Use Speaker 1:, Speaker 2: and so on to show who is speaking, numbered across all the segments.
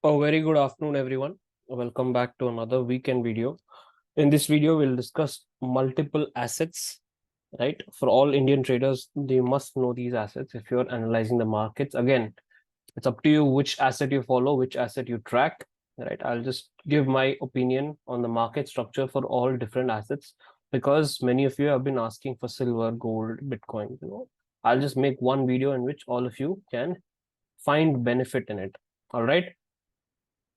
Speaker 1: A very good afternoon, everyone. Welcome back to another weekend video. In this video, we'll discuss multiple assets, right? For all Indian traders, they must know these assets if you're analyzing the markets. Again, it's up to you which asset you follow, which asset you track, right? I'll just give my opinion on the market structure for all different assets because many of you have been asking for silver, gold, Bitcoin. I'll just make one video in which all of you can find benefit in it. All right.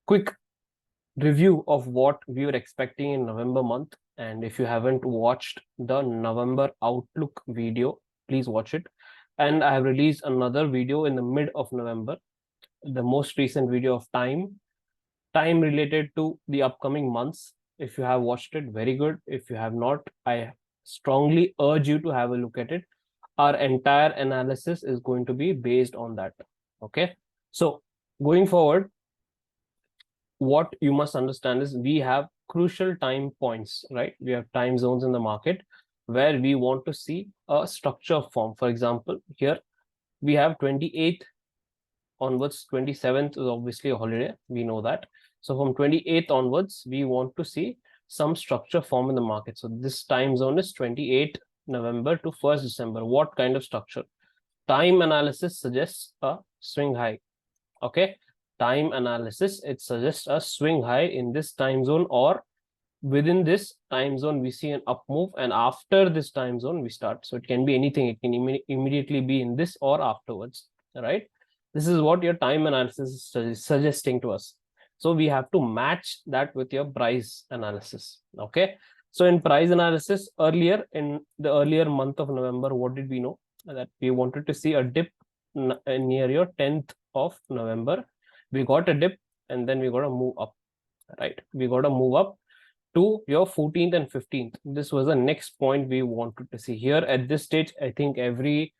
Speaker 1: Quick review of what we were expecting in November month. And if you haven't watched the November Outlook video, please watch it. And I have released another video in the mid of November, the most recent video of time related to the upcoming months. If you have watched it, very good. If you have not, I strongly urge you to have a look at it. Our entire analysis is going to be based on that. Okay. So going forward, what you must understand is we have crucial time points, right? We have time zones in the market where we want to see a structure form. For example, here we have 28th onwards. 27th is obviously a holiday, we know that. So from 28th onwards, we want to see some structure form in the market. So this time zone is 28 November to 1st December. What kind of structure? Time analysis suggests a swing high. Okay, time analysis, it suggests a swing high in this time zone, or within this time zone we see an up move, and after this time zone we start. So it can be anything, it can immediately be in this or afterwards, right? This is what your time analysis is suggesting to us. So we have to match that with your price analysis. Okay, so in price analysis, earlier in the earlier month of November, what did we know? That we wanted to see a dip near your 10th of November. We got a dip and then we got to move up, right? We got to move up to your 14th and 15th. This was the next point we wanted to see. Here at this stage, I think every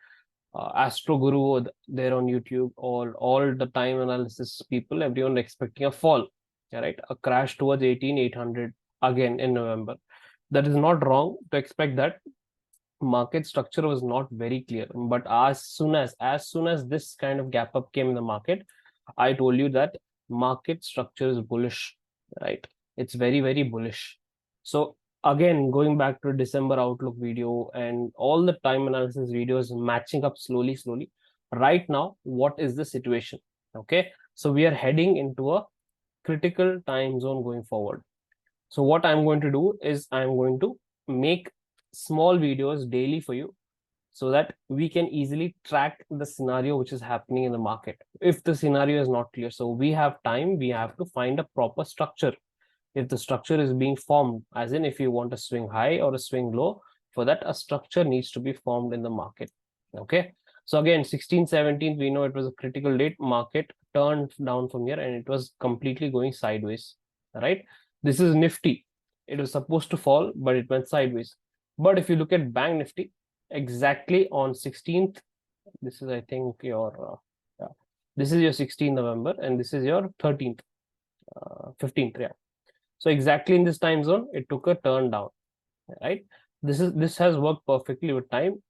Speaker 1: astro guru there on YouTube, all the time analysis people, everyone expecting a fall, right? A crash towards 18,800 again in November. That is not wrong to expect that. Market structure was not very clear, but as soon as this kind of gap up came in the market, I told you that market structure is bullish, right? It's very, very bullish. So again, going back to December Outlook video and all the time analysis videos matching up slowly. Right now, what is the situation? Okay, so we are heading into a critical time zone going forward. So what I'm going to do is I'm going to make small videos daily for you so that we can easily track the scenario which is happening in the market. If the scenario is not clear, so we have time, we have to find a proper structure. If the structure is being formed, as in if you want a swing high or a swing low, for that a structure needs to be formed in the market. Okay, so again, 16th, 17th, we know it was a critical date. Market turned down from here and it was completely going sideways, right? This is Nifty. It was supposed to fall, but it went sideways. But if you look at Bank Nifty, exactly on 16th, this is, I think, your this is your 16th November and this is your 13th, 15th, yeah. So exactly in this time zone, it took a turn down, right? This has worked perfectly with time.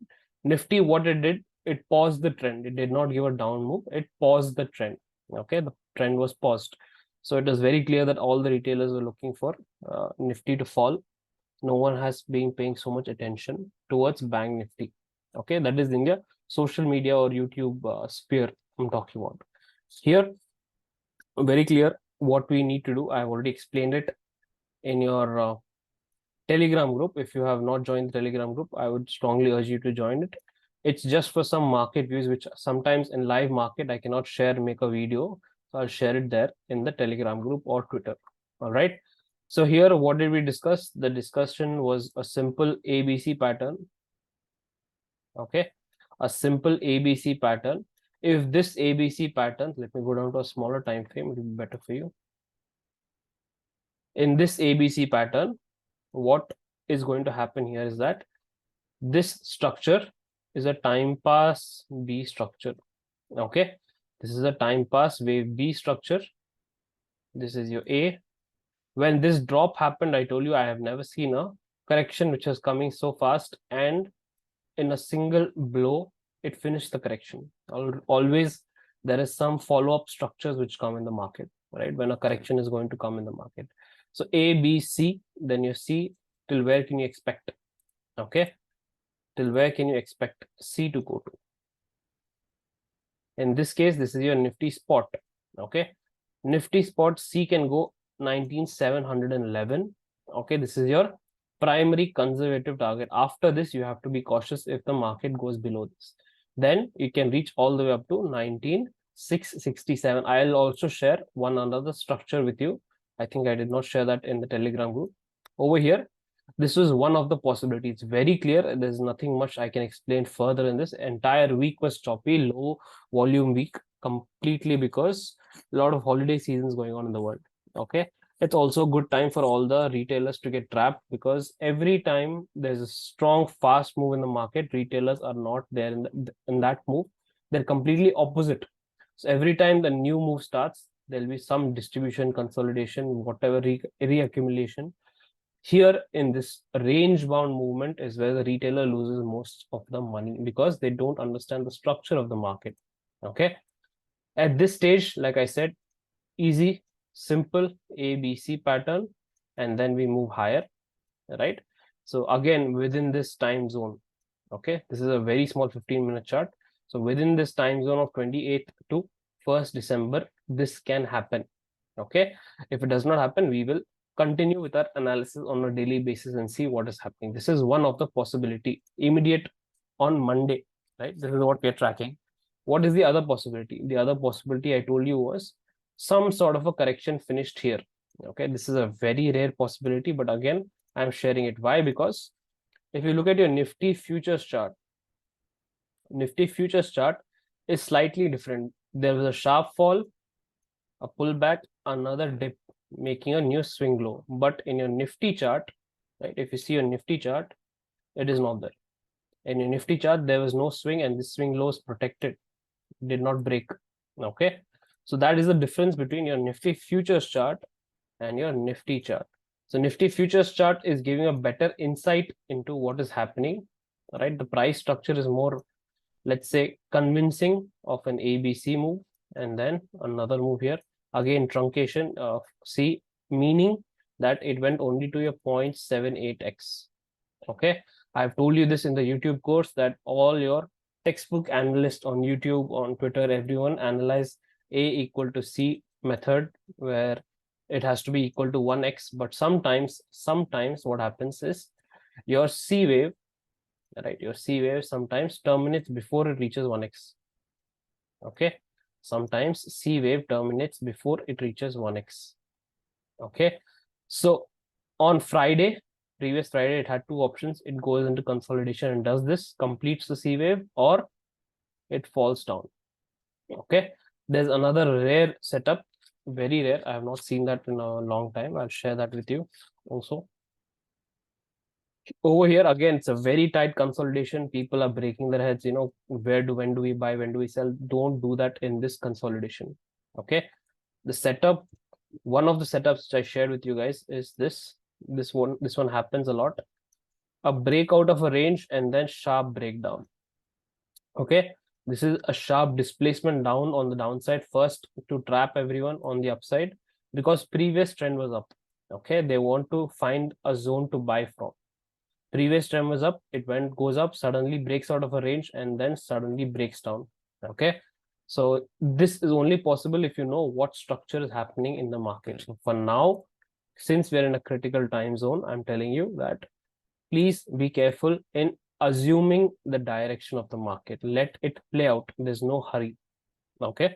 Speaker 1: Nifty, what it did, it paused the trend. It did not give a down move. It paused the trend. Okay, the trend was paused. So it was very clear that all the retailers were looking for Nifty to fall. No one has been paying so much attention towards Bank Nifty. Okay, that is India social media or YouTube sphere I'm talking about. Here, very clear what we need to do. I have already explained it in your Telegram group. If you have not joined the Telegram group, I would strongly urge you to join it. It's just for some market views, which sometimes in live market I cannot share, make a video. So I'll share it there in the Telegram group or Twitter. All right. So here, what did we discuss? The discussion was a simple ABC pattern. Okay, a simple ABC pattern. If this ABC pattern, let me go down to a smaller time frame, it will be better for you. In this ABC pattern, what is going to happen here is that this structure is a time pass B structure. Okay, this is a time pass wave B structure. This is your A. When this drop happened, I told you I have never seen a correction which was coming so fast and in a single blow it finished the correction. Always there is some follow-up structures which come in the market. right? When a correction is going to come in the market. So A, B, C, then your C, till where can you expect? Okay, till where can you expect C to go to? In this case, this is your Nifty spot. Okay, Nifty spot C can go 19,711. Okay, this is your primary conservative target. After this, you have to be cautious if the market goes below this. Then you can reach all the way up to 19,667. I'll also share one another structure with you. I think I did not share that in the Telegram group. Over here, this was one of the possibilities. It's very clear. There's nothing much I can explain further in this. Entire week was choppy, low volume week, completely because a lot of holiday seasons going on in the world. Okay, it's also a good time for all the retailers to get trapped, because every time there's a strong fast move in the market, retailers are not there in that move. They're completely opposite. So every time the new move starts, there'll be some distribution, consolidation, whatever reaccumulation. Here in this range bound movement is where the retailer loses most of the money, because they don't understand the structure of the market. Okay, at this stage, like I said, easy, simple ABC pattern, and then we move higher, right? So again, within this time zone, okay, this is a very small 15-minute chart. So within this time zone of 28th to 1st December, this can happen. Okay, if it does not happen, we will continue with our analysis on a daily basis and see what is happening. This is one of the possibility. Immediate on Monday, right? This is what we are tracking. What is the other possibility? The other possibility I told you was some sort of a correction finished here. Okay, this is a very rare possibility, but again, I'm sharing it. Why? Because if you look at your Nifty futures chart, Nifty futures chart is slightly different. There was a sharp fall, a pullback, another dip, making a new swing low. But in your Nifty chart, right, if you see your Nifty chart, it is not there. In your Nifty chart, there was no swing, and this swing low is protected, did not break. Okay, so that is the difference between your Nifty futures chart and your Nifty chart. So Nifty futures chart is giving a better insight into what is happening, right? The price structure is more, let's say, convincing of an ABC move, and then another move here. Again, truncation of C, meaning that it went only to your 0.78x. Okay, I've told you this in the YouTube course, that all your textbook analysts on YouTube, on Twitter, everyone analyze A equal to C method, where it has to be equal to 1x. But sometimes what happens is your C wave, right, your C wave sometimes terminates before it reaches 1x. Okay, sometimes C wave terminates before it reaches 1x. Okay, so on Friday, previous Friday, it had two options. It goes into consolidation and does this, completes the C wave, or it falls down. Okay, there's another rare setup, very rare. I have not seen that in a long time. I'll share that with you also. Over here again, it's a very tight consolidation. People are breaking their heads, when do we buy, when do we sell? Don't do that in this consolidation. Okay, the setup, one of the setups which I shared with you guys is this one happens a lot. A breakout of a range and then sharp breakdown. Okay, this is a sharp displacement down on the downside first to trap everyone on the upside, because previous trend was up. Okay, they want to find a zone to buy from. Previous trend was up, it goes up, suddenly breaks out of a range, and then suddenly breaks down. Okay, so this is only possible if you know what structure is happening in the market. So for now, since we're in a critical time zone, I'm telling you that please be careful in assuming the direction of the market. Let it play out. There's no hurry. Okay,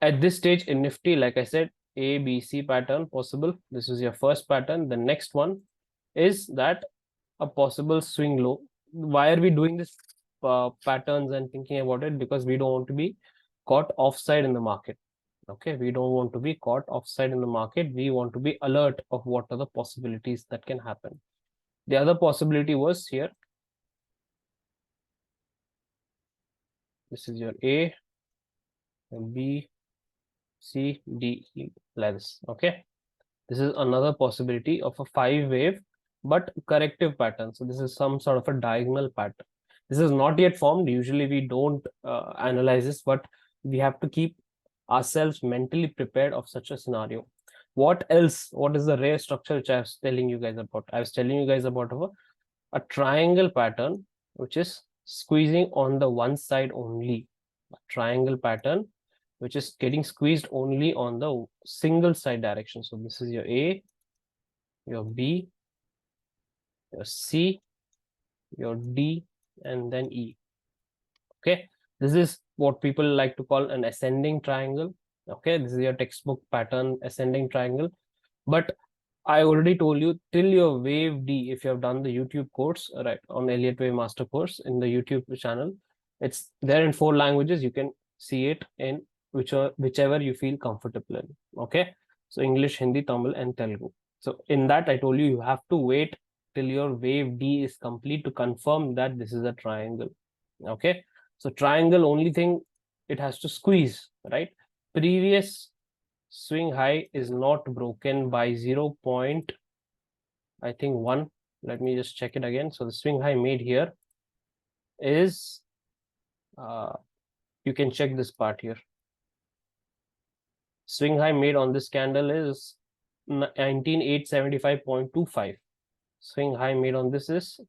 Speaker 1: at this stage in Nifty, like I said, A, B, C pattern possible. This is your first pattern. The next one is that a possible swing low. Why are we doing this patterns and thinking about it? Because we don't want to be caught offside in the market. Okay, we don't want to be caught offside in the market. We want to be alert of what are the possibilities that can happen. The other possibility was here. This is your A, B, C, D, E, like this. Okay, this is another possibility of a 5-wave but corrective pattern. So this is some sort of a diagonal pattern. This is not yet formed. Usually we don't analyze this, but we have to keep ourselves mentally prepared of such a scenario. What else? What is the rare structure which I was telling you guys about? I was telling you guys about a triangle pattern which is squeezing on the one side only. A triangle pattern which is getting squeezed only on the single side direction. So this is your A, your B, your C, your D, and then E. Okay, this is what people like to call an ascending triangle. Okay, this is your textbook pattern, ascending triangle. But I already told you, till your wave D, if you have done the YouTube course, right, on Elliott Wave Master course in the YouTube channel, it's there in 4 languages. You can see it in whichever you feel comfortable in. Okay, so English, Hindi, Tamil, and Telugu. So in that, I told you, you have to wait till your wave D is complete to confirm that this is a triangle. Okay, so triangle, only thing it has to squeeze, right? Previous swing high is not broken by 0. I think 1. Let me just check it again. So the swing high made here is, you can check this part here. Swing high made on this candle is 19,875.25. Swing high made on this is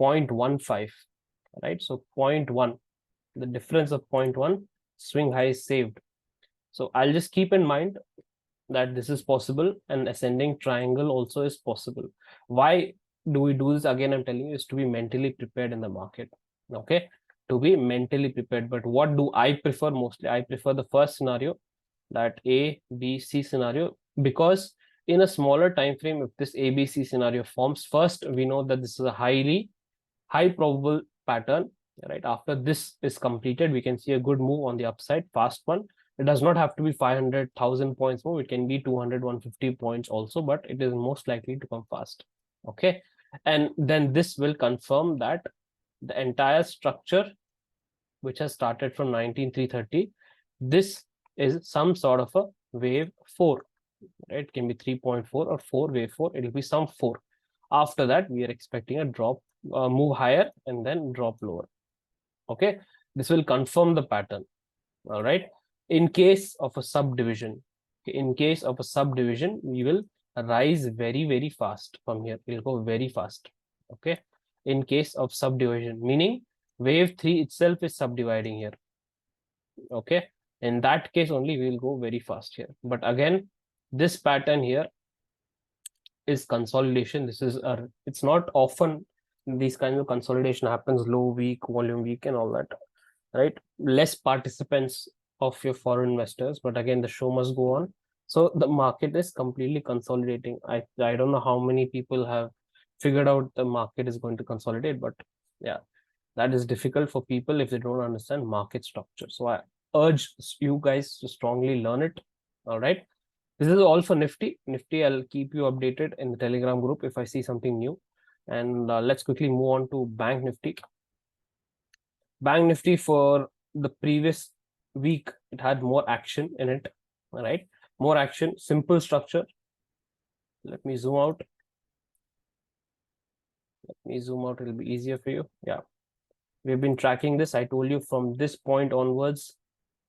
Speaker 1: 0.15, right? So 0.1, the difference of 0.1, swing high is saved. So I'll just keep in mind that this is possible, and ascending triangle also is possible. Why do we do this? Again, I'm telling you, is to be mentally prepared in the market. Okay, to be mentally prepared. But what do I prefer mostly? I prefer the first scenario, that A, B, C scenario, because in a smaller time frame, if this A, B, C scenario forms, first we know that this is a high probable pattern, right? After this is completed, we can see a good move on the upside, fast one. It does not have to be 500,000 points move. It can be 200, 150 points also, but it is most likely to come fast. Okay, and then this will confirm that the entire structure, which has started from 19,330, this is some sort of a wave 4, right? It can be 3.4 or 4, wave 4. It will be some 4. After that, we are expecting a drop, move higher, and then drop lower. Okay, this will confirm the pattern. All right, in case of a subdivision, we will rise very fast from here. We'll go very fast. Okay, in case of subdivision, meaning wave 3 itself is subdividing here. Okay, in that case only we will go very fast here. But again, this pattern here is consolidation. This is it's not often these kinds of consolidation happens, low week, volume week, and all that, right? Less participants of your foreign investors, but again, the show must go on. So the market is completely consolidating. I don't know how many people have figured out the market is going to consolidate, but yeah, that is difficult for people if they don't understand market structure. So I urge you guys to strongly learn it. All right, this is all for Nifty. I'll keep you updated in the Telegram group if I see something new. And let's quickly move on to Bank Nifty. Bank Nifty for the previous week, it had more action in it, right? More action, simple structure. Let me zoom out. It'll be easier for you. Yeah, we've been tracking this. I told you from this point onwards,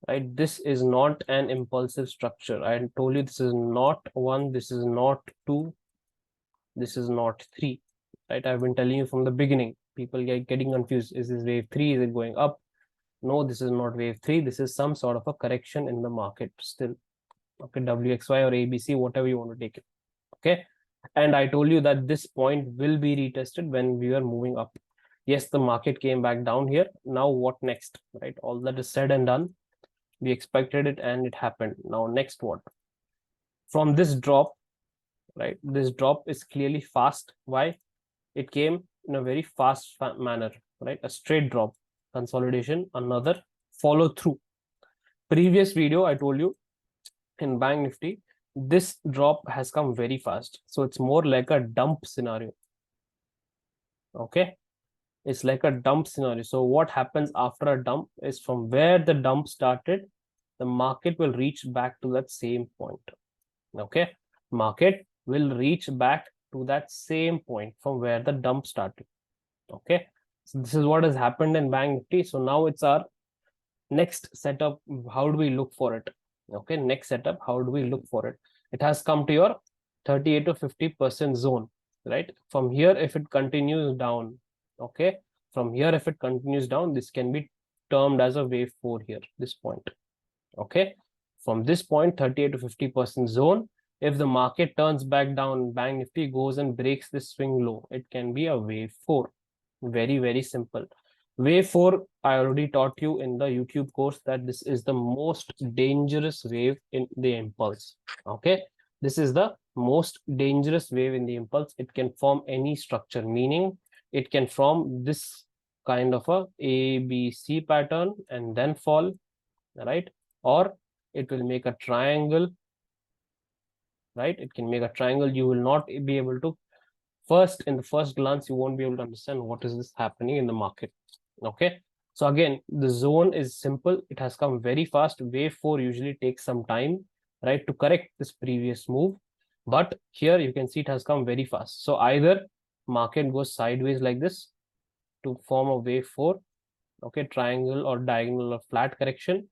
Speaker 1: right? This is not an impulsive structure. I told you this is not 1, this is not 2, this is not 3, right? I've been telling you from the beginning. People getting confused. Is this wave 3? Is it going up? No, this is not wave 3. This is some sort of a correction in the market still. Okay, WXY or ABC, whatever you want to take it. Okay, and I told you that this point will be retested when we are moving up. Yes, the market came back down here. Now what next, right? All that is said and done. We expected it and it happened. Now next what? From this drop, right? This drop is clearly fast. Why? It came in a very fast manner, right? A straight drop, consolidation, another follow through. Previous video, I told you in Bank Nifty, this drop has come very fast. So it's more like a dump scenario. Okay, it's like a dump scenario. So what happens after a dump is from where the dump started, the market will reach back to that same point. Okay, market will reach back to that same point from where the dump started. Okay, so this is what has happened in Bank Nifty. So now it's our Next setup, how do we look for it? Okay, next setup, how do we look for it? It has come to your 38 to 50% zone, right? From here, if it continues down, okay, from here, if it continues down, this can be termed as a wave 4 here, this point. Okay, from this point, 38 to 50% zone, if the market turns back down, bank nifty goes and breaks this swing low, it can be a wave 4. Very, very simple. Wave 4, I already taught you in the YouTube course that this is the most dangerous wave in the impulse. Okay, this is the most dangerous wave in the impulse. It can form any structure, meaning it can form this kind of a ABC pattern and then fall, right? Or it will make a triangle, right? It can make a triangle. You will not be able to, first, in the first glance, you won't be able to understand what is this happening in the market. Okay, so again, the zone is simple. It has come very fast. Wave 4 usually takes some time, right, to correct this previous move, but here you can see it has come very fast. So either market goes sideways like this to form a wave 4, okay, triangle or diagonal or flat correction.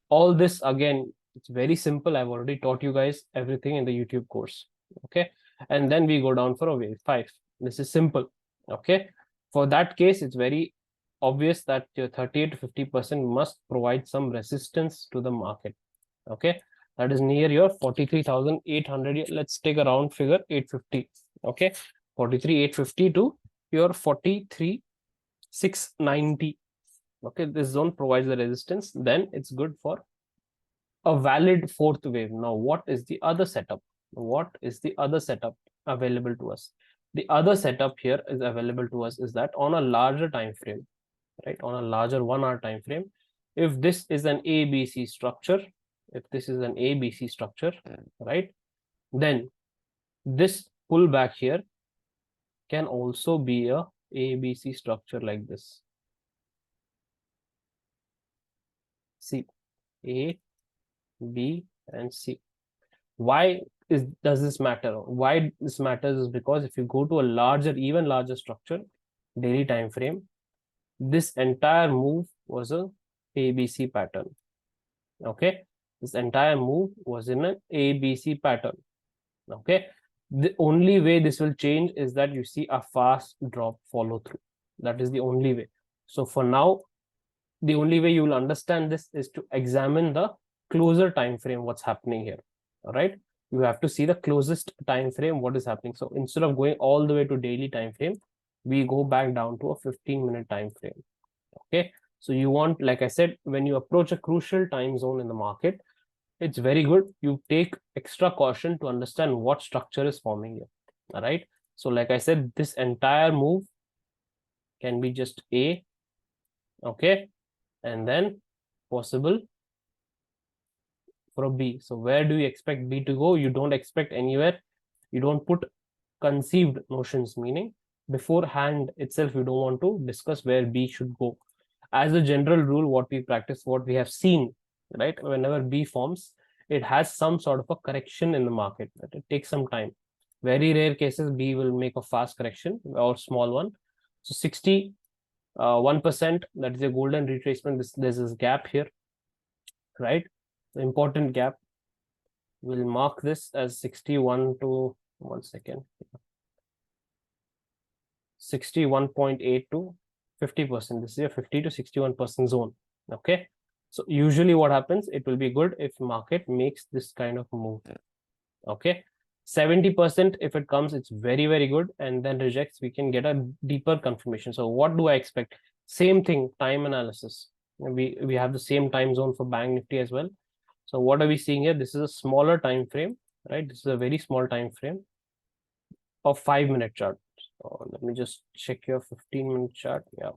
Speaker 1: All this, again, it's very simple. I've already taught you guys everything in the YouTube course. Okay, and then we go down for a wave 5. This is simple. Okay, for that case, it's very obvious that your 38 to 50% must provide some resistance to the market. Okay, that is near your 43,800. Let's take a round figure, 850. Okay, 43,850 to your 43,690. Okay, this zone provides the resistance, then it's good for a valid fourth wave. Now, what is the other setup? What is the other setup available to us? The other setup here is available to us is that on a larger time frame, right? On a larger 1 hour time frame, if this is an ABC structure, if this is an ABC structure, right, then this pullback here can also be a ABC structure like this. See, A, B, and C. Why does this matter? Why this matters is because if you go to a larger, even larger structure, daily time frame, this entire move was a ABC pattern. Okay, this entire move was in an ABC pattern. Okay, the only way this will change is that you see a fast drop follow through. That is the only way. So for now, the only way you will understand this is to examine the closer time frame, what's happening here. All right, you have to see the closest time frame, what is happening. So instead of going all the way to daily time frame, we go back down to a 15-minute time frame. Okay, so you want, like I said, when you approach a crucial time zone in the market, it's very good you take extra caution to understand what structure is forming here. All right, so like I said, this entire move can be just A, okay, and then possible for a B. So where do you expect B to go? You don't expect anywhere. You don't put conceived notions, meaning beforehand itself, you don't want to discuss where B should go. As a general rule, what we practice, what we have seen, right? Whenever B forms, it has some sort of a correction in the market. It takes some time. Very rare cases, B will make a fast correction or small one. So 61%, that is a golden retracement. There's this gap here, right? The important gap. We'll mark this as 61 to 1 second. 61.8 to 50%. This is a 50 to 61% zone. Okay. So usually what happens, it will be good if market makes this kind of move. Okay. 70% if it comes, it's very, very good, and then rejects, we can get a deeper confirmation. So what do I expect? Same thing, time analysis. We have the same time zone for Bank Nifty as well. So what are we seeing here? This is a smaller time frame, right? This is a very small time frame of 5-minute chart. So let me just check your 15-minute chart. Yeah.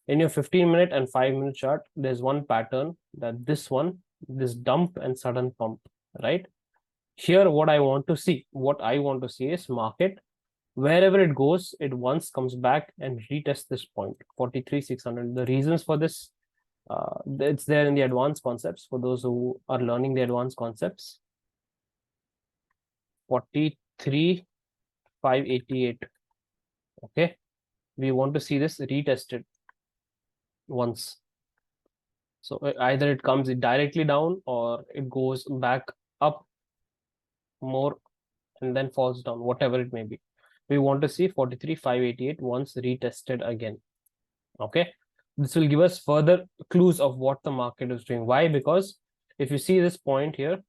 Speaker 1: In your 15-minute and 5-minute chart, there's one pattern, that this one, this dump and sudden pump, right? Here, what I want to see is market, wherever it goes, it once comes back and retests this point, 43,600. The reasons for this, it's there in the advanced concepts for those who are learning the advanced concepts. 43,588. Okay, we want to see this retested once. So either it comes directly down or it goes back up more and then falls down, whatever it may be. We want to see 43,588 once retested again. Okay. This will give us further clues of what the market is doing. Why? Because if you see this point here,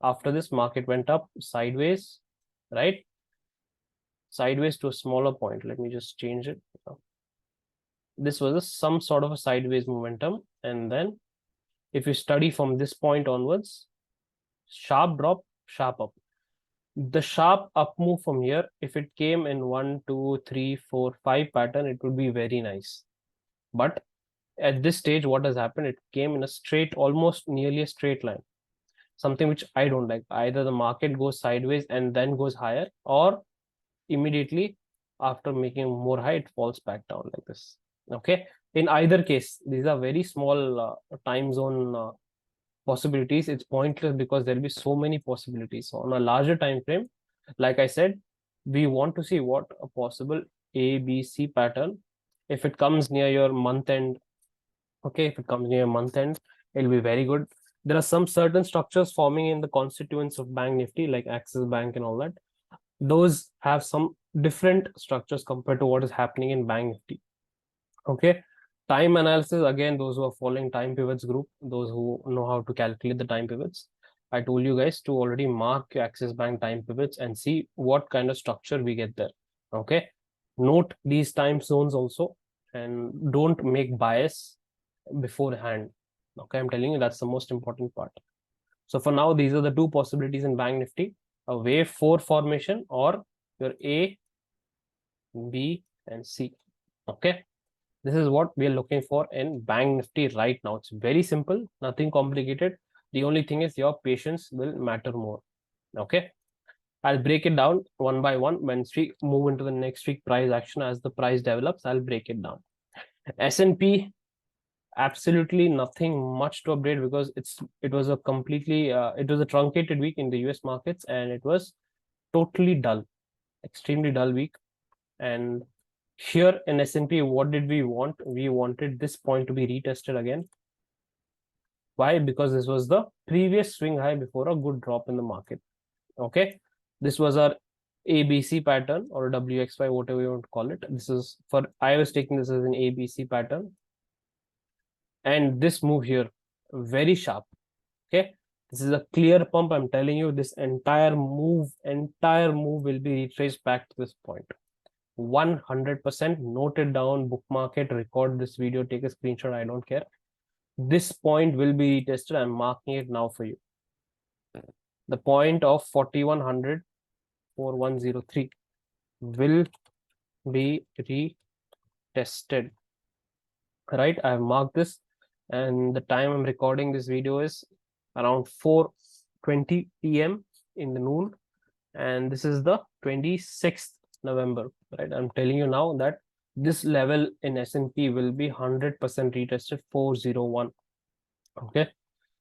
Speaker 1: after this market went up sideways, right? Sideways to a smaller point. Let me just change it. This was some sort of a sideways momentum. And then if you study from this point onwards, sharp drop, sharp up. The sharp up move from here, if it came in 1, 2, 3, 4, 5 pattern, it would be very nice. But at this stage, what has happened? It came in a straight, almost nearly a straight line. Something which I don't like. Either the market goes sideways and then goes higher, or immediately after making more high, it falls back down like this. Okay. In either case, these are very small time zone possibilities. It's pointless because there'll be so many possibilities. So on a larger time frame, like I said, we want to see what a possible ABC pattern. If it comes near your month end, okay, if it comes near month end, it'll be very good. There are some certain structures forming in the constituents of Bank Nifty, like Axis Bank and all that. Those have some different structures compared to what is happening in Bank Nifty. Okay. Time analysis, again, those who are following time pivots group, those who know how to calculate the time pivots, I told you guys to already mark your Axis Bank time pivots and see what kind of structure we get there. Okay. Note these time zones also and don't make bias beforehand. Okay. I'm telling you that's the most important part. So for now, these are the two possibilities in Bank Nifty, a wave 4 formation or your A, B, and C. Okay. This is what we are looking for in Bank Nifty right now. It's very simple, nothing complicated. The only thing is your patience will matter more. Okay. I'll break it down one by one. When we move into the next week price action, as the price develops, I'll break it down. S&P, absolutely nothing much to update because it was a completely it was a truncated week in the US markets and it was totally dull, extremely dull week. And here in S&P, what did we want? We wanted this point to be retested again. Why? Because this was the previous swing high before a good drop in the market. Okay. This was our ABC pattern or WXY, whatever you want to call it. This is for, I was taking this as an ABC pattern. And this move here, very sharp. Okay. This is a clear pump. I'm telling you, this entire move will be retraced back to this point. 100%. Note it down, bookmark it, record this video, take a screenshot. I don't care. This point will be retested. I'm marking it now for you. The point of 4100, 4103 will be retested. Right? I have marked this, and the time I'm recording this video is around 4:20 p.m. in the noon, and this is the 26th November. Right? I'm telling you now that this level in S&P will be 100% retested, 401. Okay.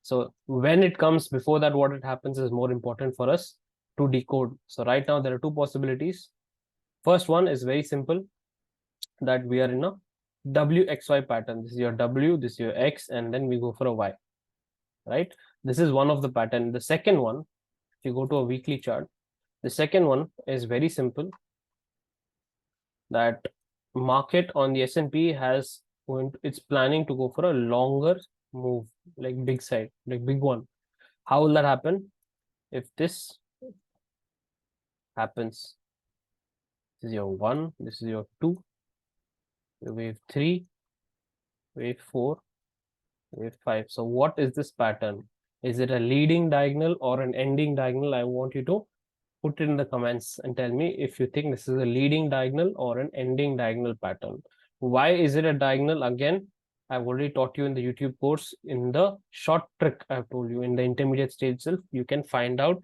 Speaker 1: So when it comes before that, what it happens is more important for us to decode. So right now there are two possibilities. First one is very simple, that we are in a WXY pattern. This is your W, this is your X, and then we go for a Y. Right? This is one of the pattern. The second one, if you go to a weekly chart, the second one is very simple, that market on the S&P has it's planning to go for a longer move, like big side, like big one. How will that happen? If this happens, this is your 1, this is your 2, wave 3, wave 4, wave 5. So what is this pattern? Is it a leading diagonal or an ending diagonal? I want you to put it in the comments and tell me if you think this is a leading diagonal or an ending diagonal pattern. Why is it a diagonal? Again, I've already taught you in the YouTube course, in the short trick I've told you, in the intermediate stage itself, you can find out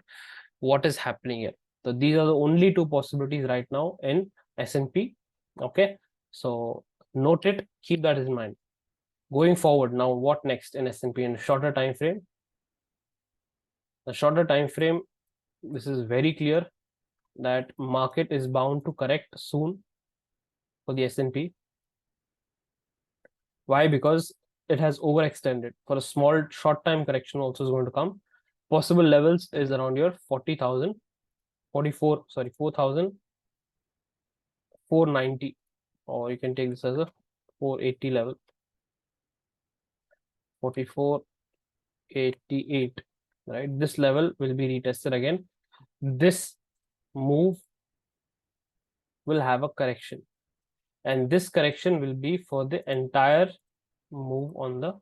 Speaker 1: what is happening here. So these are the only two possibilities right now in S&P. Okay. So note it, keep that in mind. Going forward, now what next in S&P in a shorter time frame? The shorter time frame, this is very clear that market is bound to correct soon for the S&P. Why? Because it has overextended. For a small short time correction also is going to come. Possible levels is around your 40,000, 4,490, or you can take this as a 480 level, 4488, right? This level will be retested again. This move will have a correction, and this correction will be for the entire move on the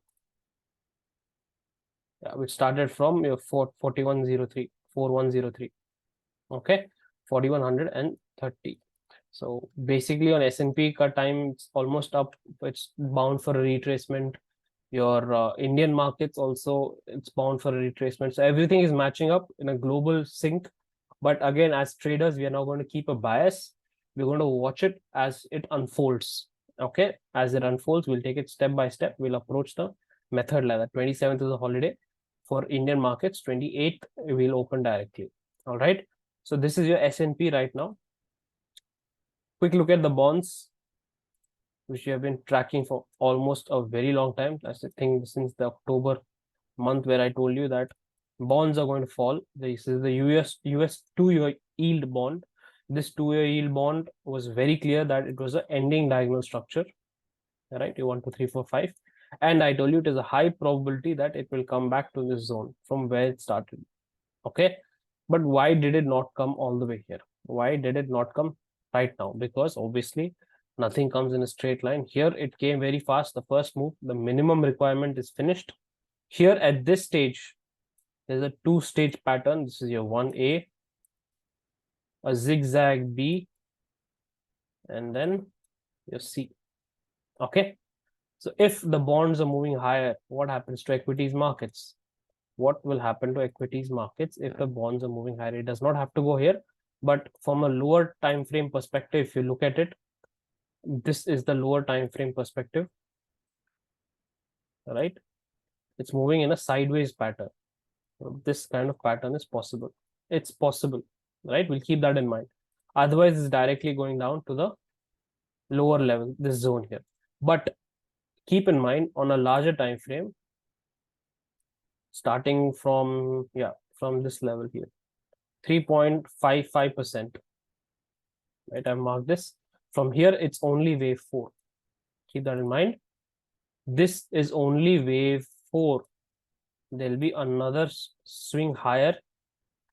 Speaker 1: which started from your 4103, 4103, okay, 4130. So basically on S&P cut time, it's almost up, it's bound for a retracement. Your Indian markets also, it's bound for a retracement. So everything is matching up in a global sync. But again, as traders, we are now going to keep a bias. We're going to watch it as it unfolds. Okay, as it unfolds, we'll take it step by step. We'll approach the method ladder. 27th is a holiday for Indian markets. 28th we'll open directly. All right. So this is your S&P right now. Quick look at the bonds, which we have been tracking for almost a very long time. That's the thing, since the October month where I told you that bonds are going to fall. This is the US 2-year yield bond. This 2-year yield bond was very clear that it was an ending diagonal structure, right? 1, 2, 3, 4, 5. And I told you it is a high probability that it will come back to this zone from where it started. Okay. But why did it not come all the way here? Why did it not come right now? Because obviously nothing comes in a straight line. Here it came very fast. The first move, the minimum requirement is finished. Here at this stage, there's a two-stage pattern. This is your 1A, a zigzag B, and then your C. Okay. So if the bonds are moving higher, what happens to equities markets? What will happen to equities markets if the bonds are moving higher? It does not have to go here, but from a lower time frame perspective, if you look at it, this is the lower time frame perspective, right? It's moving in a sideways pattern. So this kind of pattern is possible. It's possible, right? We'll keep that in mind. Otherwise, it's directly going down to the lower level, this zone here. But keep in mind, on a larger time frame, starting from this level here, 3.55%, right? I've marked this. From here, it's only wave 4. Keep that in mind. This is only wave 4. There'll be another swing higher,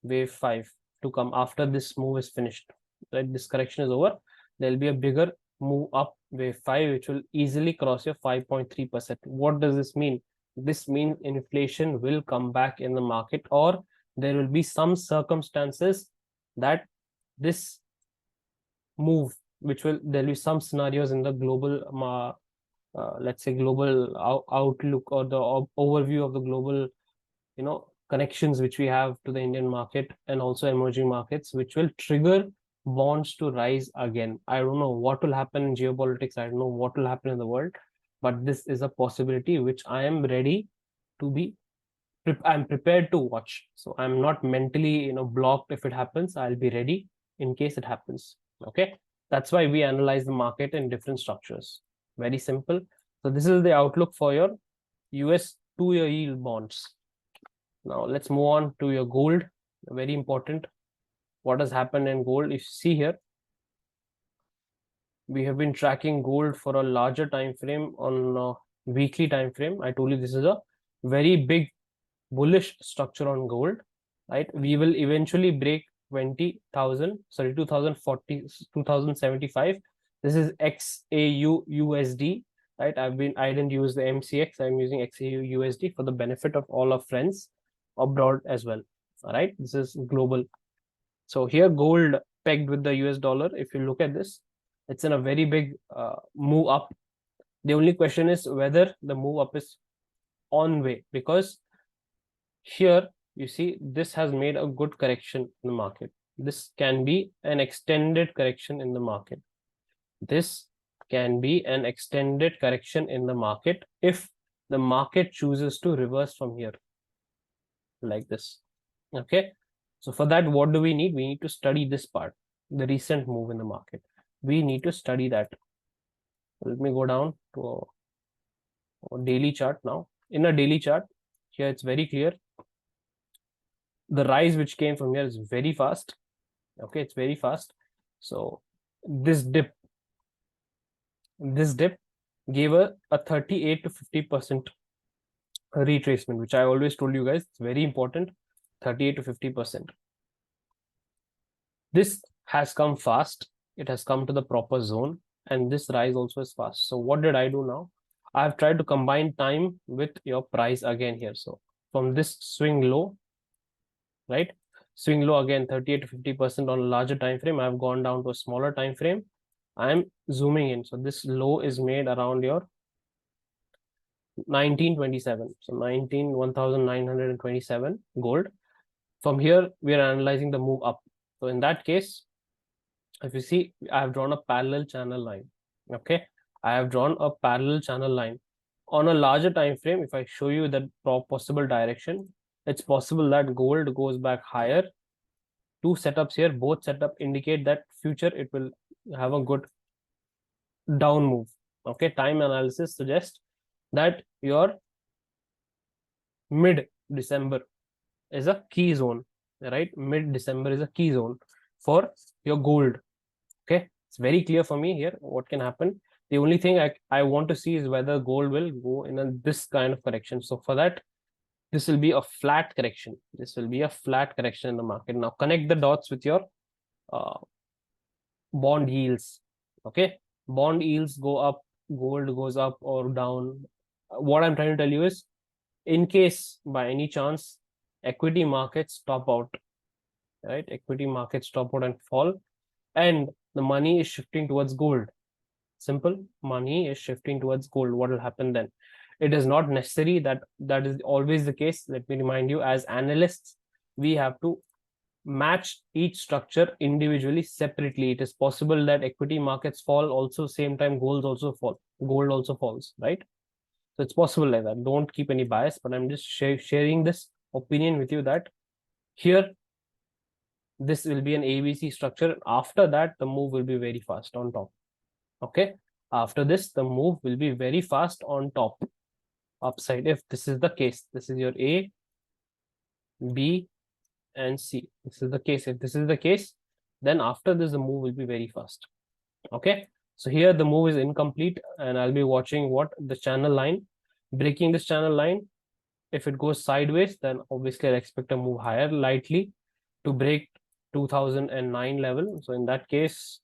Speaker 1: wave 5, to come after this move is finished, right? This correction is over. There'll be a bigger move up, wave 5, which will easily cross your 5.3%. What does this mean? This means inflation will come back in the market, or there will be some circumstances that this move, there'll be some scenarios in the global, let's say global outlook, or the overview of the global, connections which we have to the Indian market and also emerging markets, which will trigger bonds to rise again. I don't know what will happen in geopolitics. I don't know what will happen in the world, but this is a possibility which I am ready to be. I'm prepared to watch. So I'm not mentally, blocked. If it happens, I'll be ready in case it happens. Okay. That's why we analyze the market in different structures. Very simple. So this is the outlook for your US 2-year yield bonds. Now let's move on to your gold. Very important. What has happened in gold? If you see here, we have been tracking gold for a larger time frame on a weekly time frame. I told you this is a very big bullish structure on gold, right? We will eventually break 20,000, 2040, 2075. This is XAU USD, right? I didn't use the MCX. I'm using XAU USD for the benefit of all our friends abroad as well. All right. This is global. So here gold pegged with the US dollar. If you look at this, it's in a very big move up. The only question is whether the move up is on way, because here you see this has made a good correction in the market. This can be an extended correction in the market. This can be an extended correction in the market if the market chooses to reverse from here like this. Okay. So for that, what do we need? We need to study this part, the recent move in the market. We need to study that. Let me go down to or daily chart. Now in a daily chart, here it's very clear. The rise which came from here is very fast. Okay, it's very fast. So this dip gave a 38 to 50% retracement, which I always told you guys, it's very important. 38 to 50%. This has come fast. It has come to the proper zone, and this rise also is fast. So what did I do now? I've tried to combine time with your price again here. So from this swing low, right? Swing low again, 38 to 50% on a larger time frame. I've gone down to a smaller time frame. I'm zooming in. So this low is made around your 1927. So 1927 gold. From here, we are analyzing the move up. So in that case, if you see, I have drawn a parallel channel line. Okay, I have drawn a parallel channel line. On a larger time frame, if I show you the possible direction, it's possible that gold goes back higher. Two setups here, both setup indicate that future it will have a good down move. Okay, time analysis suggests that your mid December is a key zone, right? Mid December is a key zone for your gold. Okay, it's very clear for me here what can happen. The only thing I want to see is whether gold will go in this kind of correction. So for that, this will be a flat correction. This will be a flat correction in the market. Now connect the dots with your bond yields. Okay, bond yields go up, gold goes up or down. What I'm trying to tell you is, in case by any chance equity markets top out, right? Equity markets top out and fall, and the money is shifting towards gold. Simple, money is shifting towards gold. What will happen then? It is not necessary that that is always the case. Let me remind you, as analysts, we have to match each structure individually, separately. It is possible that equity markets fall, also same time gold also falls, right? So it's possible like that. Don't keep any bias, but I'm just sharing this opinion with you that here this will be an ABC structure. After that, the move will be very fast on top. Okay, after this, the move will be very fast on top, upside. If this is the case, this is your A, B, and C. This is the case. If this is the case, then after this, the move will be very fast. Okay, so here the move is incomplete, and I'll be watching what the channel line, breaking this channel line. If it goes sideways, then obviously I'll expect a move higher, lightly, to break 2009 level. So in that case,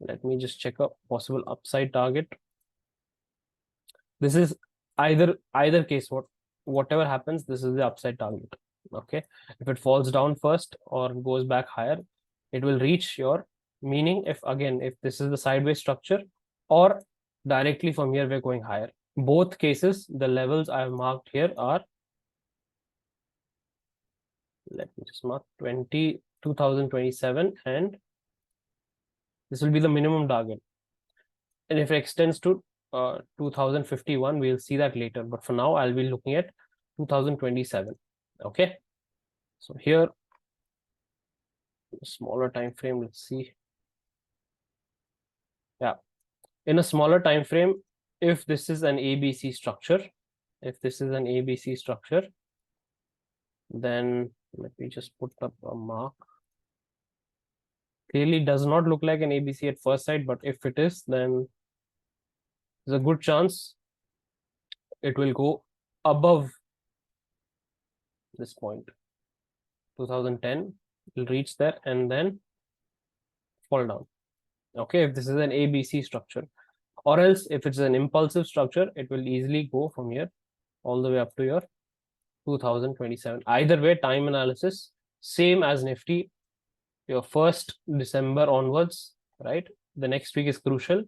Speaker 1: let me just check a possible upside target. This is either case, whatever happens, this is the upside target. Okay, if it falls down first or goes back higher, it will reach your meaning. If this is the sideways structure, or directly from here we're going higher. Both cases, the levels I have marked here are, let me just mark 2027, and this will be the minimum target. And if it extends to 2051, we'll see that later. But for now, I'll be looking at 2027. Okay. So here, smaller time frame, let's see. Yeah. In a smaller time frame, if this is an ABC structure, then let me just put up a mark. Clearly does not look like an ABC at first sight, but if it is, then there's a good chance it will go above this point. 2010 will reach there and then fall down. Okay, if this is an ABC structure, or else if it's an impulsive structure, it will easily go from here all the way up to your 2027. Either way, time analysis, same as Nifty, your 1st December onwards, right? The next week is crucial,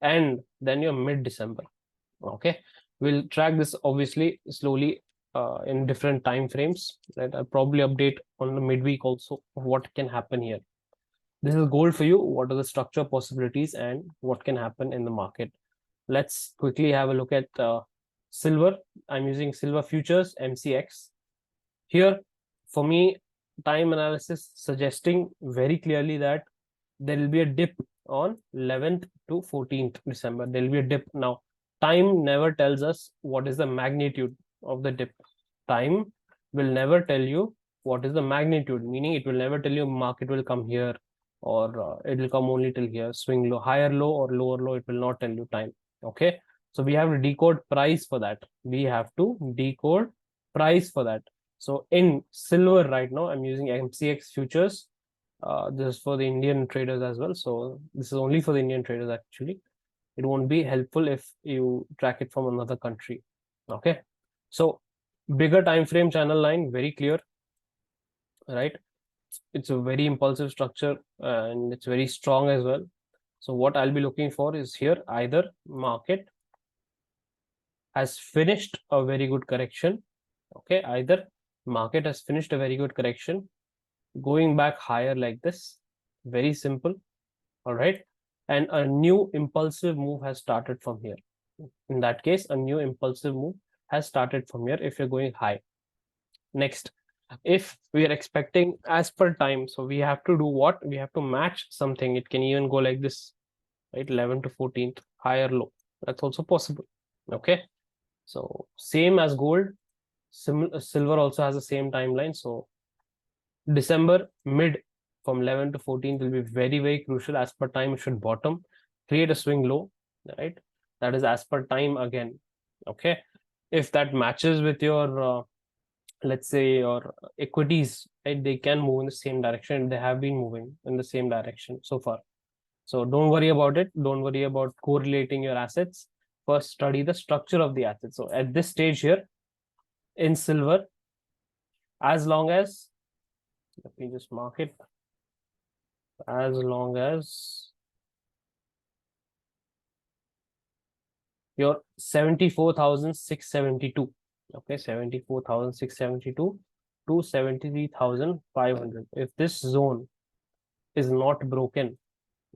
Speaker 1: and then your mid-December. Okay, we'll track this obviously slowly in different time frames, right? I'll probably update on the midweek also of what can happen here. This is gold for you. What are the structure possibilities and what can happen in the market? Let's quickly have a look at silver. I'm using silver futures, MCX. Here, for me, time analysis suggesting very clearly that there will be a dip on 11th to 14th December. There will be a dip. Now, Time never tells us what is the magnitude of the dip. Time will never tell you what is the magnitude, meaning it will never tell you market will come here, or it will come only till here, swing low, higher low or lower low. It will not tell you time. Okay, so we have to decode price for that. We have to decode price for that. So in silver right now, I'm using MCX futures. This is for the Indian traders as well. So this is only for the Indian traders actually. It won't be helpful if you track it from another country. Okay, so bigger time frame channel line, very clear, right? It's a very impulsive structure and it's very strong as well. So what I'll be looking for is here, either market has finished a very good correction. Okay, either market has finished a very good correction, going back higher like this, very simple. All right, and a new impulsive move has started from here. In that case, a new impulsive move has started from here if you're going high. Next, if we are expecting as per time, so we have to do what? We have to match something. It can even go like this, right? 11 to 14th, higher low. That's also possible. Okay, so same as gold, silver also has the same timeline. So December mid from 11 to 14 will be very, very crucial. As per time, it should bottom, create a swing low, right? That is as per time again. Okay, if that matches with your let's say your equities, right, they can move in the same direction. They have been moving in the same direction so far. So don't worry about it. Don't worry about correlating your assets. First, study the structure of the asset. So at this stage here in silver, as long as, let me just mark it, as long as your 74,672, okay, 74,672 to 73,500. If this zone is not broken,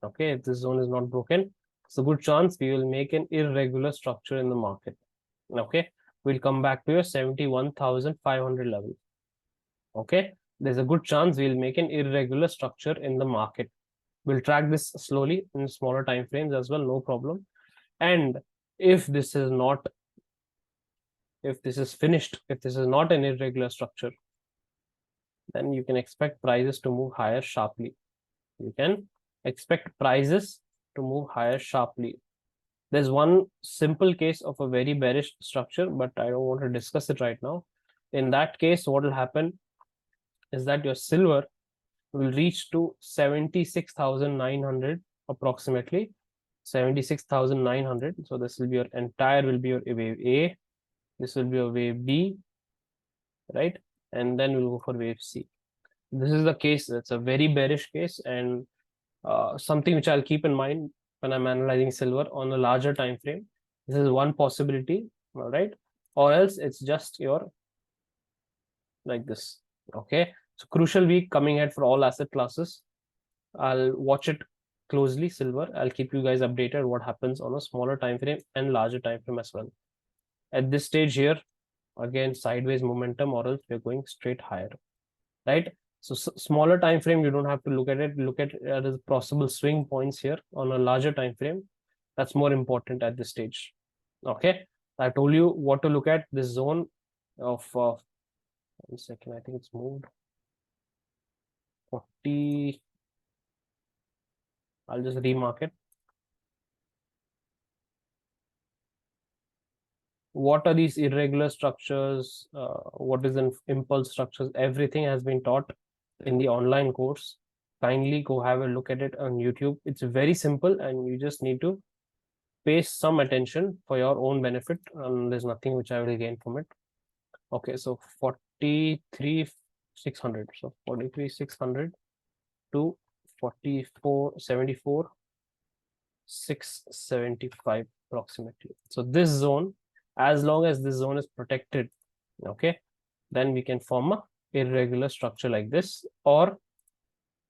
Speaker 1: okay, if this zone is not broken, it's a good chance we will make an irregular structure in the market. Okay, we'll come back to your 71,500 level. Okay, there's a good chance we'll make an irregular structure in the market. We'll track this slowly in smaller time frames as well, no problem. And if this is not, if this is finished, if this is not an irregular structure, then you can expect prices to move higher sharply. You can expect prices to move higher sharply. There's one simple case of a very bearish structure, but I don't want to discuss it right now. In that case, what will happen is that your silver will reach to 76,900 approximately, 76,900. So this will be your entire, will be your wave A, this will be your wave B, right? And then we'll go for wave C. This is the case. That's a very bearish case, and something which I'll keep in mind when I'm analyzing silver on a larger time frame. This is one possibility, all right? Or else it's just your like this. Okay, so crucial week coming ahead for all asset classes. I'll watch it closely, silver. I'll keep you guys updated what happens on a smaller time frame and larger time frame as well. At this stage here, again, sideways momentum, or else we're going straight higher, right? So smaller time frame, you don't have to look at it. Look at it as possible swing points here on a larger time frame. That's more important at this stage. Okay, I told you what to look at. This zone of 1 second, I think it's moved 40. I'll just remark it. What are these irregular structures? What is an impulse structures? Everything has been taught in the online course. Kindly go have a look at it on YouTube. It's very simple, and you just need to pay some attention for your own benefit. And there's nothing which I will gain from it. Okay, so 43,600. So 43,600 to 44,74, 675 approximately. So this zone, as long as this zone is protected, okay, then we can form a irregular structure like this. Or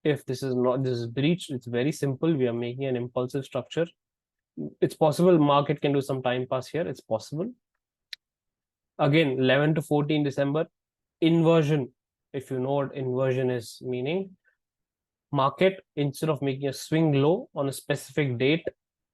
Speaker 1: if this is not, this is breached, it's very simple. We are making an impulsive structure. It's possible market can do some time pass here. It's possible. Again, 11 to 14 December, inversion. If you know what inversion is, meaning market, instead of making a swing low on a specific date,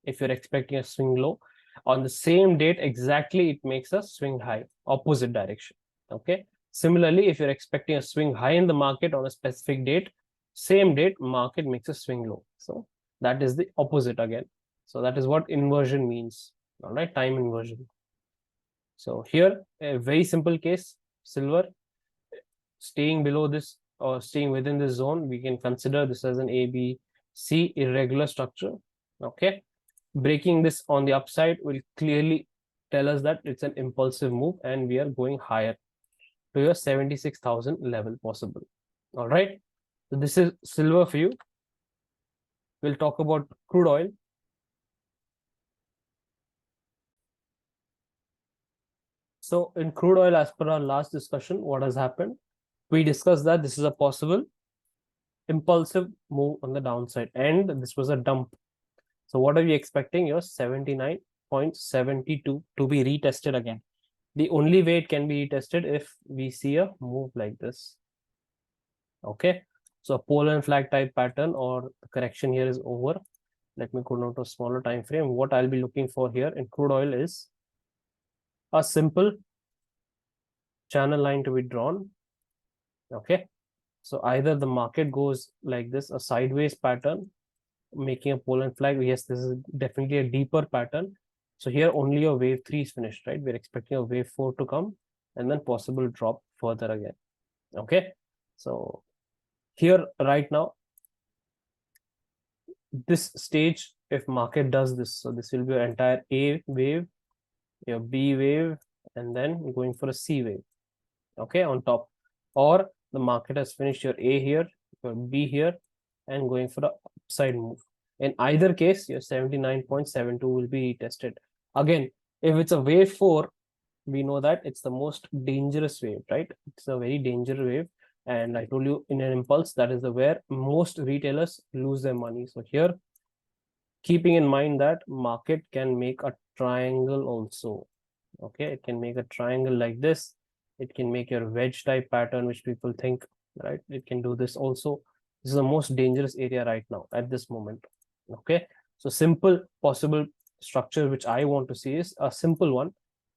Speaker 1: if you're expecting a swing low, On the same date exactly, it makes a swing high, opposite direction. Okay. Similarly, if you're expecting a swing high in the market on a specific date, same date market makes a swing low. So that is the opposite again. So that is what inversion means. All right, time inversion. So here, a very simple case, silver staying below this or staying within this zone, we can consider this as an ABC irregular structure. Okay. Breaking this on the upside will clearly tell us that it's an impulsive move and we are going higher to your 76,000 level possible. All right. So this is silver for you. We'll talk about crude oil. So in crude oil, as per our last discussion, what has happened? We discussed that this is a possible impulsive move on the downside and this was a dump. So what are we expecting? Your 79.72 to be retested again. The only way it can be retested if we see a move like this. Okay. So a pole and flag type pattern or the correction here is over. Let me go down to a smaller time frame. What I'll be looking for here in crude oil is a simple channel line to be drawn. Okay. So either the market goes like this, a sideways pattern, making a pole and flag. Yes, this is definitely a deeper pattern. So here only a wave 3 is finished, right? We're expecting a wave 4 to come and then possible drop further again. Okay. So here right now, this stage, if market does this, so this will be an entire A wave, your B wave, and then going for a C wave. Okay, on top. Or the market has finished your A here, your B here, and going for the upside move. In either case, your 79.72 will be tested. Again, if it's a wave 4, we know that it's the most dangerous wave, right? It's a very dangerous wave. And I told you in an impulse, that is the where most retailers lose their money. So here, keeping in mind that market can make a triangle also. Okay, it can make a triangle like this. It can make your wedge type pattern, which people think, right? It can do this also. This is the most dangerous area right now at this moment. Okay, so simple possible structure which I want to see is a simple one.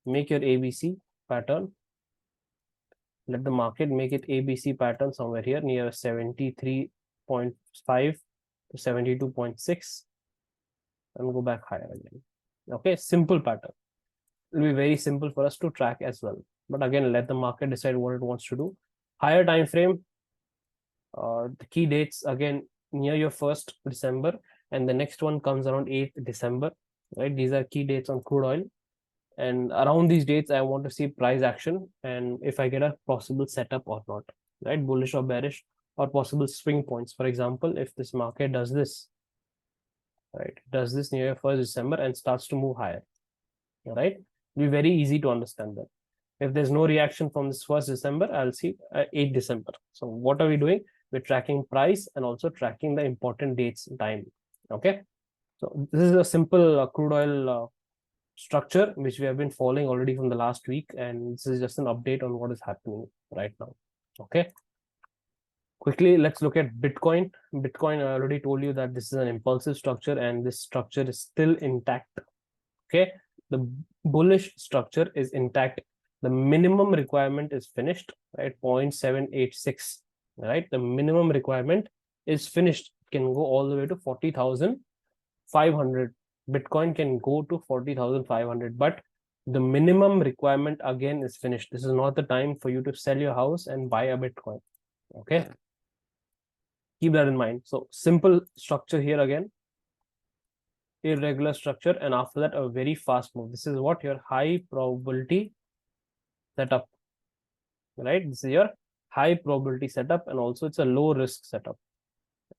Speaker 1: Make your ABC pattern. Let the market make it ABC pattern somewhere here near 73.5 to 72.6 and go back higher again. Okay, simple pattern. It will be very simple for us to track as well. But again, let the market decide what it wants to do. Higher time frame, the key dates again near your 1st December, and the next one comes around 8th December. Right, these are key dates on crude oil. And around these dates, I want to see price action and if I get a possible setup or not, right? Bullish or bearish or possible swing points. For example, if this market does this, right, does this near 1st December and starts to move higher, right? It'll be very easy to understand that. If there's no reaction from this 1st December, I'll see 8th December. So what are we doing? We're tracking price and also tracking the important dates time. Okay. So this is a simple crude oil structure which we have been following already from the last week, and this is just an update on what is happening right now. Okay, quickly let's look at Bitcoin. I already told you that this is an impulsive structure and this structure is still intact. Okay, the bullish structure is intact. The minimum requirement is finished, right? 0.786, right? The minimum requirement is finished. It can go all the way to 40,500. Bitcoin can go to 40,500, but the minimum requirement again is finished. This is not the time for you to sell your house and buy a Bitcoin. Okay, keep that in mind. So simple structure here again, irregular structure, and after that a very fast move. This is what your high probability setup, right? This is your high probability setup, and also it's a low risk setup,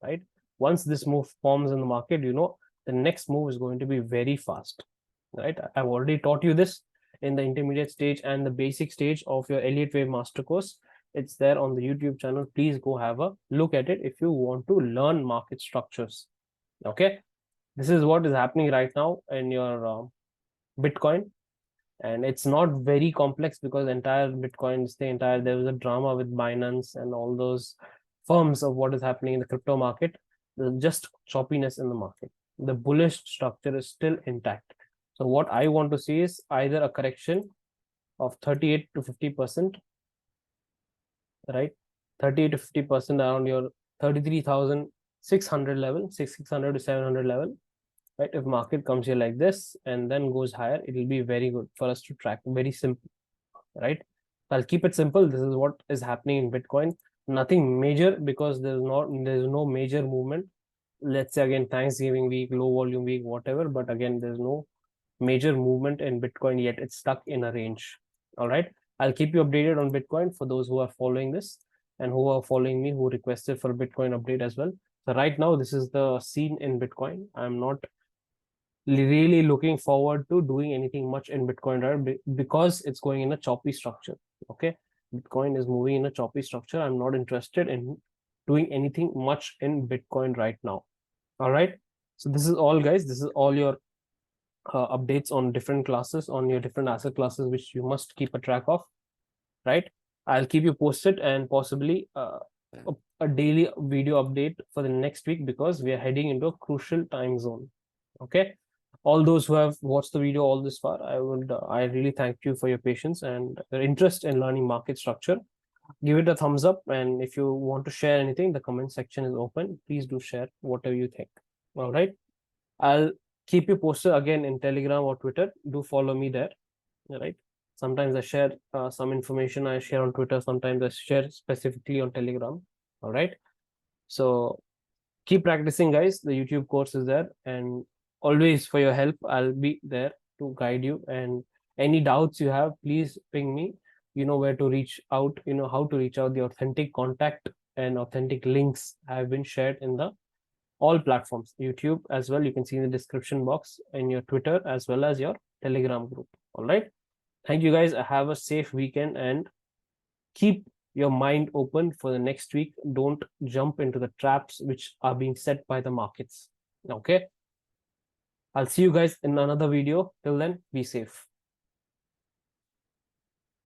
Speaker 1: right? Once this move forms in the market, you know the next move is going to be very fast, right? I've already taught you this in the intermediate stage and the basic stage of your Elliott Wave master course. It's there on the YouTube channel. Please go have a look at it if you want to learn market structures. Okay, this is what is happening right now in your Bitcoin, and it's not very complex because entire Bitcoin is there was a drama with Binance and all those firms of what is happening in the crypto market. There's just choppiness in the market. The bullish structure is still intact. So what I want to see is either a correction of 38 to 50%, right? 38 to 50% around your 33,600 level, 600 to 700 level, right? If market comes here like this and then goes higher, it will be very good for us to track. Very simple, right? I'll keep it simple. This is what is happening in Bitcoin. Nothing major, because there's no major movement. Let's say again Thanksgiving week, low volume week, whatever. But again, there's no major movement in Bitcoin yet. It's stuck in a range. All right. I'll keep you updated on Bitcoin for those who are following this and who are following me, who requested for a Bitcoin update as well. So right now, this is the scene in Bitcoin. I'm not really looking forward to doing anything much in Bitcoin, right? Because it's going in a choppy structure. Okay. Bitcoin is moving in a choppy structure. I'm not interested in doing anything much in Bitcoin right now. All right. So this is all, guys. This is all your updates on different classes, on your different asset classes, which you must keep a track of, right? I'll keep you posted, and possibly a daily video update for the next week, because we are heading into a crucial time zone. Okay. All those who have watched the video all this far, I really thank you for your patience and your interest in learning market structure. Give it a thumbs up, and if you want to share anything, the comment section is open. Please do share whatever you think. All right. I'll keep you posted again in Telegram or Twitter. Do follow me there. Right. Sometimes I share some information I share on Twitter. Sometimes I share specifically on Telegram. All right. So keep practicing, guys. The YouTube course is there, and always for your help, I'll be there to guide you. And any doubts you have, please ping me. You know where to reach out. You know how to reach out. The authentic contact and authentic links have been shared in the all platforms, YouTube as well. You can see in the description box, in your Twitter as well as your Telegram group. All right. Thank you, guys. Have a safe weekend and keep your mind open for the next week. Don't jump into the traps which are being set by the markets. Okay. I'll see you guys in another video. Till then, be safe.